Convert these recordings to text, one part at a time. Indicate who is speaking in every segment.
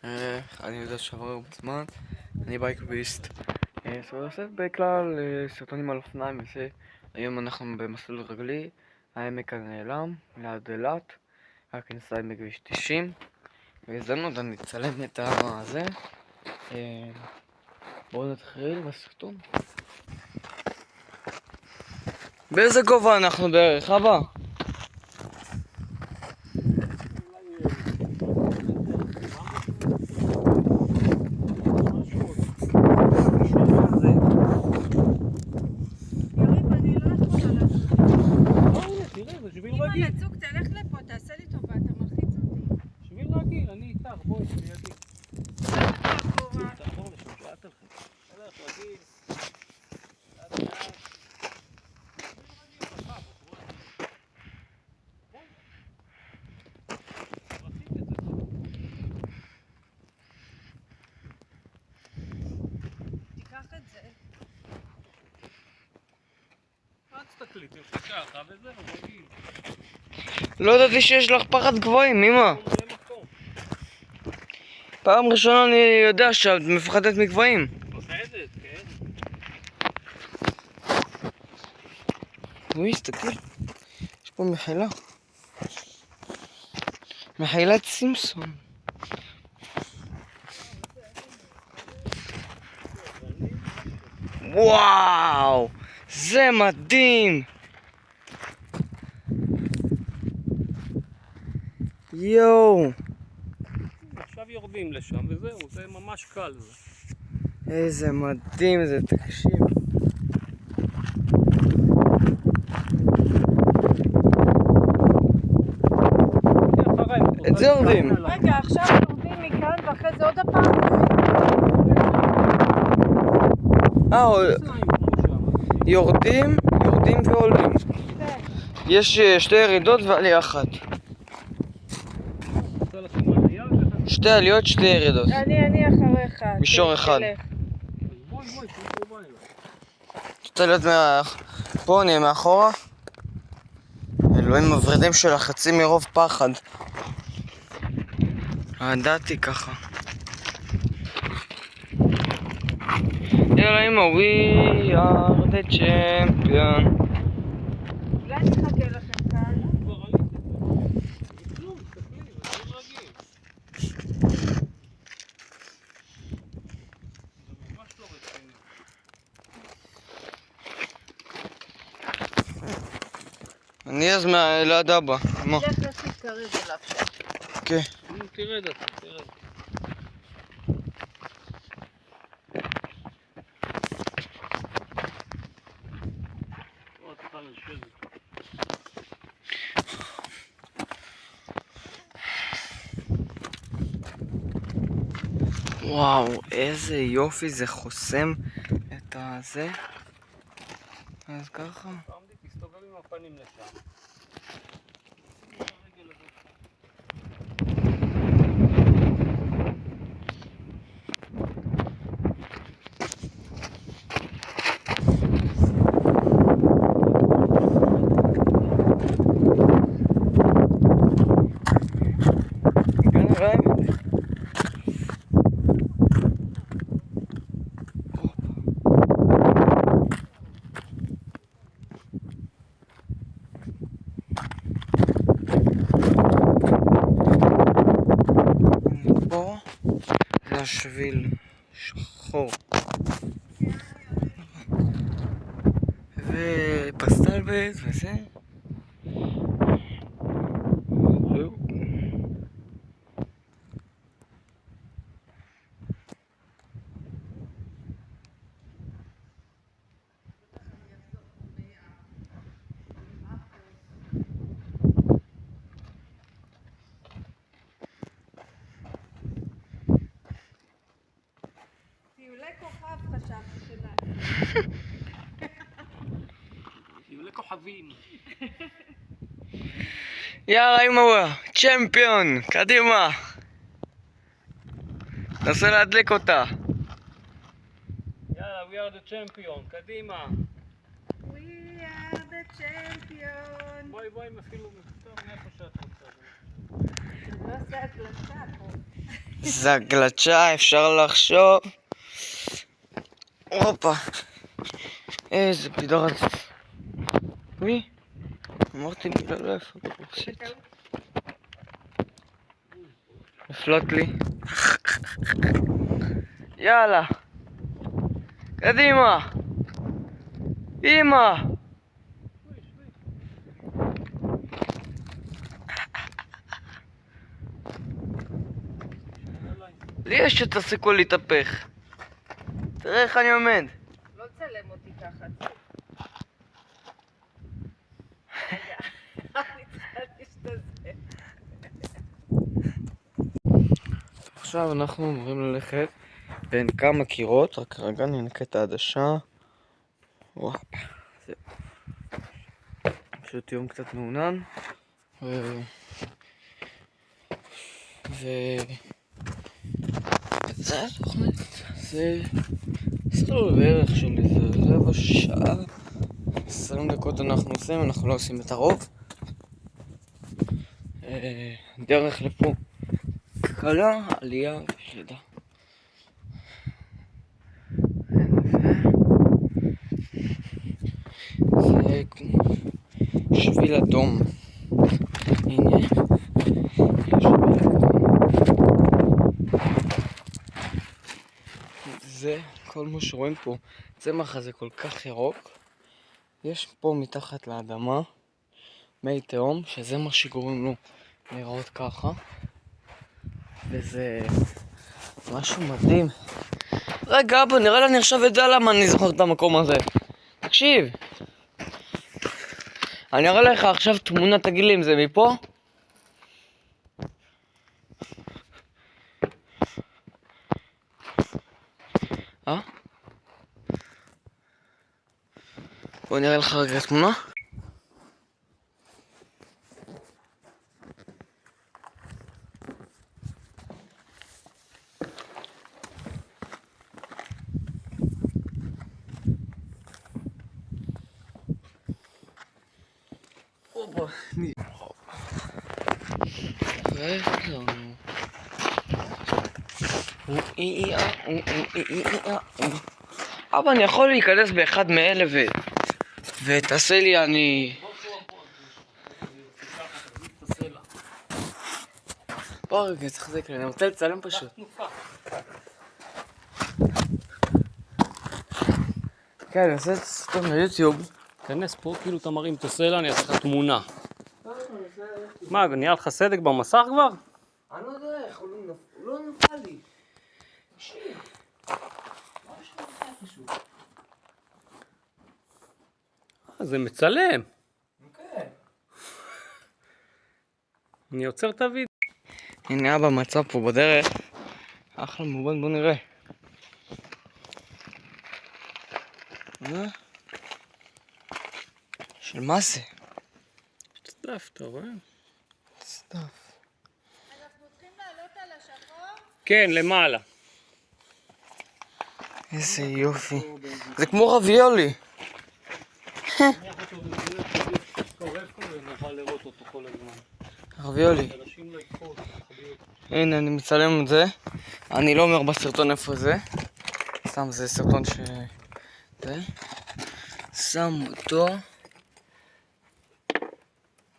Speaker 1: אני יודע שעבר הרבה זמן, אני בייקביסט. עושה בכלל סרטונים על אופניים וזה. היום אנחנו במסלול רגלי, העמק הנעלם, ליד אילת, רק נסע בכביש 90. והזדמנות אני אצלם את הזה. בואו נתחיל בסרטון. באיזה גובה אנחנו בערך, אבא?
Speaker 2: אם הנצוק תלך לפה, תעשה לי טובה, אתה מלחיץ אותי.
Speaker 3: שביל רגיל, אני איתך, בואי, לידי. תעבור לשם, שאל תלכי. תלך, רגיל. לאט לאט. שביל רגיל, רחב, בואי. רחיב את זה טוב.
Speaker 2: תיקח את זה.
Speaker 3: אל תסתכלי, תלכי ככה וזהו, רגיל.
Speaker 1: לא ידעתי שיש לך פחד גבוהים, אמא.
Speaker 3: זה מקום.
Speaker 1: פעם ראשונה אני יודע שאת מפחדת מגבוהים.
Speaker 3: מפחדת, כן.
Speaker 1: אוי, תסתכל. יש פה מחילה. מחילת סימפסון. וואו! זה מדהים! יואו!
Speaker 3: עכשיו יורדים לשם וזהו, זה ממש קל זה.
Speaker 1: איזה מדהים זה, תקשיב. את זה יורדים.
Speaker 2: רגע, עכשיו יורדים מכאן ואחרי זה עוד הפעם.
Speaker 1: יורדים ועולים.
Speaker 2: כן.
Speaker 1: יש שתי ירידות ועלייה אחת. שתי עליות, שתי ירידות.
Speaker 2: אני אחריך.
Speaker 1: מישור אחד.
Speaker 3: בואי, בואי.
Speaker 1: רוצה להיות פה, נהיה מאחורה. אלוהים הוורדים של החצי מרוב פחד. ידעתי ככה. יאללה אמא, we are the champion.
Speaker 2: אולי נחכה לכם כאן.
Speaker 3: כבר עליתי את זה. כלום, תסתכלי, זה שביל רגיל. זה ממש לא רציני.
Speaker 1: אני אז ליד אבא. מה?
Speaker 2: לך תתקרב אליו שם.
Speaker 1: כן.
Speaker 3: תרד אתה, תרד.
Speaker 1: וואו, איזה יופי זה חוסם את הזה. אז ככה.
Speaker 3: עמדי, תסתובב עם הפנים לשם.
Speaker 1: הגענו לעמק. פה זה השביל שחור ופסטלבט וזה.
Speaker 2: טיולי כוכב חשבתי שנעשה.
Speaker 3: טיולי כוכבים.
Speaker 1: יאללה אמא, צ'מפיון, קדימה. נסה להדליק אותה.
Speaker 3: יאללה, we are the champion, קדימה.
Speaker 2: We are the champion.
Speaker 3: בואי, אפילו מאיפה שאת רוצה.
Speaker 2: לא עושה הקלטה פה.
Speaker 1: זה הגלצ'ה, אפשר לחשוב. הופה. איזה פידור הזה. מי? אמרתי לי לא איפה. שיט. נפלוט לי. יאללה. קדימה. אמא. לי יש את הסיכוי להתהפך. תראה איך אני עומד.
Speaker 2: לא צלם אותי ככה. רגע, אני צריכה להשתזף.
Speaker 1: עכשיו אנחנו אמורים ללכת בין כמה קירות, רק רגע ננקה את העדשה. וואו, זהו. פשוט יום קצת מעונן. זה התוכנית, זה סלול בערך של איזה רבע שעה, 20 דקות אנחנו עושים, אנחנו לא עושים את הרוב. דרך לפה קלה, עלייה וירידה. זה שביל אדום. הנה, יש שביל אדום. זה, כל מה שרואים פה, הצמח הזה כל כך ירוק. יש פה מתחת לאדמה מי תהום, שזה מה שגורם לו לראות ככה. וזה משהו מדהים. רגע אבא, נראה לי אני עכשיו יודע למה אני זוכר את המקום הזה. תקשיב, אני אראה לך עכשיו תמונה, תגיד לי אם זה מפה. בוא נראה לך רגע תמונה. אבא, אני יכול להיכנס באחד מאלה ותעשה לי, אני... בוא רגע, תחזק לי, אני רוצה לצלם פשוט. כן, אני עושה סרטון ליוטיוב.
Speaker 3: כנס פה, כאילו אתה מרים את הסלע, אני אעשה לך תמונה. מה, נהיה לך סדק במסך כבר?
Speaker 1: אני לא יודע איך, הוא לא נפל לי. תקשיב.
Speaker 3: זה מצלם.
Speaker 1: אוקיי.
Speaker 3: אני עוצר את הוידאו.
Speaker 1: הנה אבא מצא פה בדרך. אחלה מובן, בוא נראה. של מה זה?
Speaker 3: צדף, אתה רואה?
Speaker 1: צדף.
Speaker 2: אנחנו צריכים לעלות על השחור?
Speaker 3: כן, למעלה.
Speaker 1: איזה יופי. זה כמו רביולי. רביולי. הנה אני מצלם את זה. אני לא אומר בסרטון איפה זה. סתם זה סרטון ש... זה. שם אותו.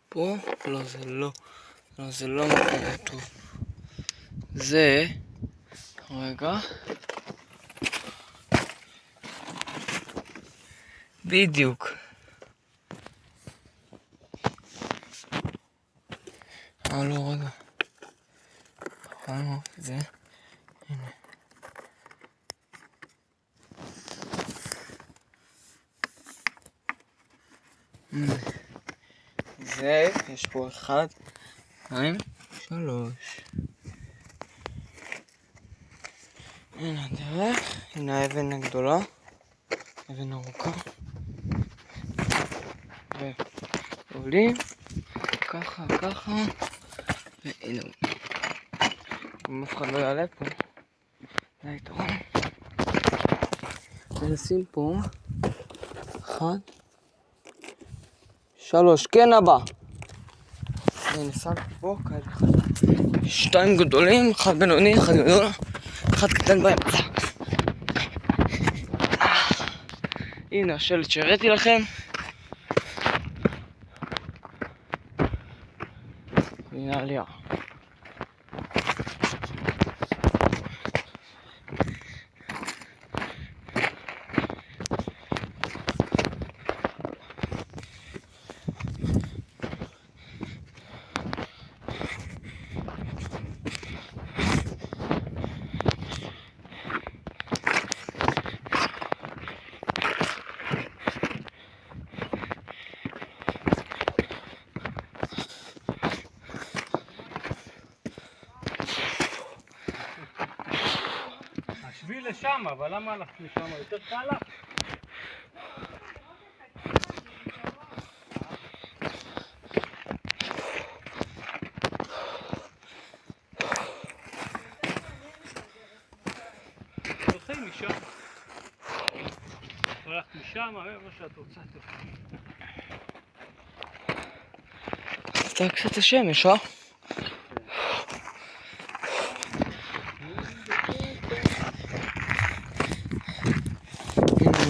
Speaker 1: פה? לא, זה לא. לא, זה לא מקום טוב. זה... רגע. בדיוק. לא, רגע. זה. הנה. זה, יש פה 1, 2, 3. הנה הדרך, הנה האבן הגדולה, אבן ארוכה. ועולים, ככה, ככה, והנה הוא. אם אף אחד לא יעלה פה, זה היתרון. ונשים פה 1, 3, כן אבא. אני נסעתי פה כאלה. 2 גדולים, 1 בינוני, 1 גדול, 1 קטן באמצע. הנה השלט שהראיתי לכם. הנה העלייה.
Speaker 3: השביל לשם, אבל למה הלכת לשם? יותר קל לך? הולכים משם. הולכת משם, מה שאת רוצה.
Speaker 1: עשתה קצת השמש, אה?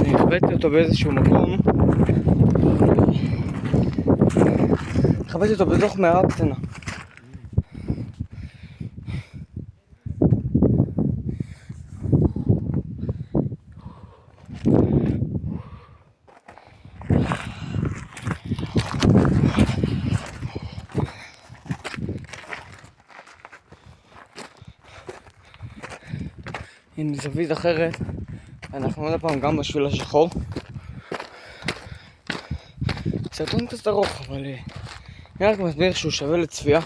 Speaker 1: אני הכבדתי אותו באיזשהו מקום. הכבדתי אותו בתוך מערה קטנה. הנה זווית אחרת, אנחנו עוד פעם גם בשביל השחור. סרטון קצת ארוך, אבל אני רק מסביר שהוא שווה לצפייה,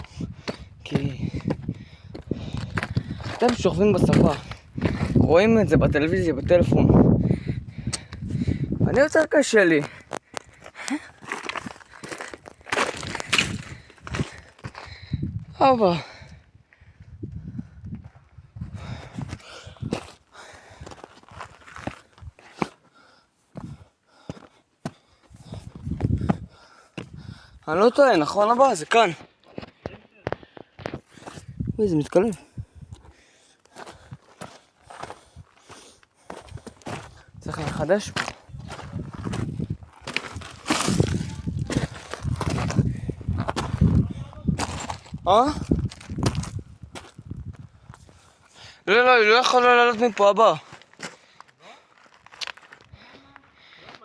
Speaker 1: כי אתם שוכבים בשפה, רואים את זה בטלוויזיה, בטלפון. אני יותר קשה לי. אבא. אני לא טועה, נכון הבא? זה כאן. אוי, זה מתקלב. צריך לחדש פה. לא, היא לא יכולה לעלות מפה הבא.
Speaker 3: למה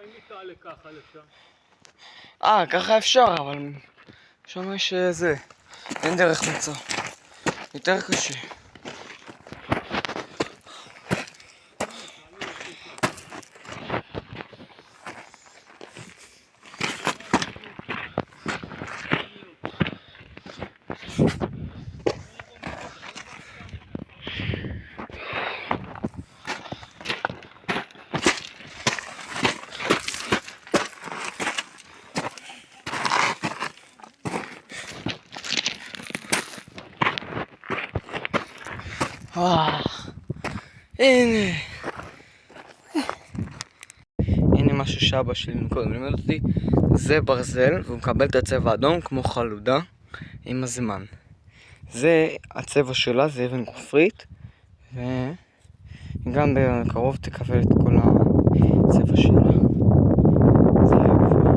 Speaker 3: אם היא תעלה ככה לשם?
Speaker 1: ככה אפשר, אבל שם יש זה. אין דרך מצוא. יותר קשה. הנה. הנה משהו שאבא שלי מקודם לימד אותי. זה ברזל, והוא מקבל את הצבע האדום כמו חלודה עם הזמן. זה הצבע שלה, זה אבן גופרית, וגם בקרוב תקבל את כל הצבע שלה. זה יפה.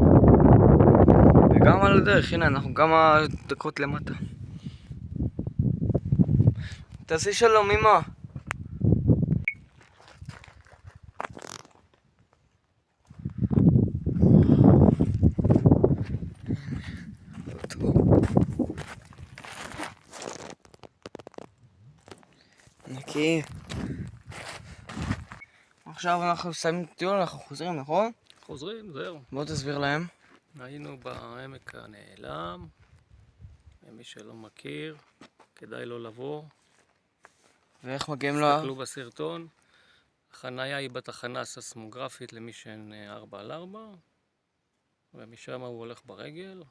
Speaker 1: וגם על הדרך, הנה אנחנו כמה דקות למטה. תעשי שלום, אמא. נקי. עכשיו אנחנו מסיימים את הטיול, אנחנו חוזרים, נכון?
Speaker 3: חוזרים, זהו.
Speaker 1: בוא תסביר להם.
Speaker 3: היינו בעמק הנעלם, למי שלא מכיר, כדאי לא לבוא.
Speaker 1: ואיך מגיעים לה?
Speaker 3: תסתכלו בסרטון. החנייה היא בתחנה הססמוגרפית למי שאין 4x4, ומשם הוא הולך ברגל.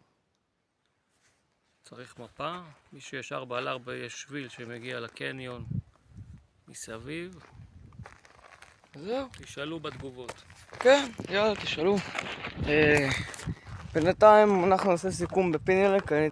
Speaker 3: צריך מפה. מי שיש 4x4 יש שביל שמגיע לקניון מסביב.
Speaker 1: זהו.
Speaker 3: תשאלו בתגובות.
Speaker 1: כן, יאללה, תשאלו. בינתיים אנחנו נעשה סיכום בפינלק, אני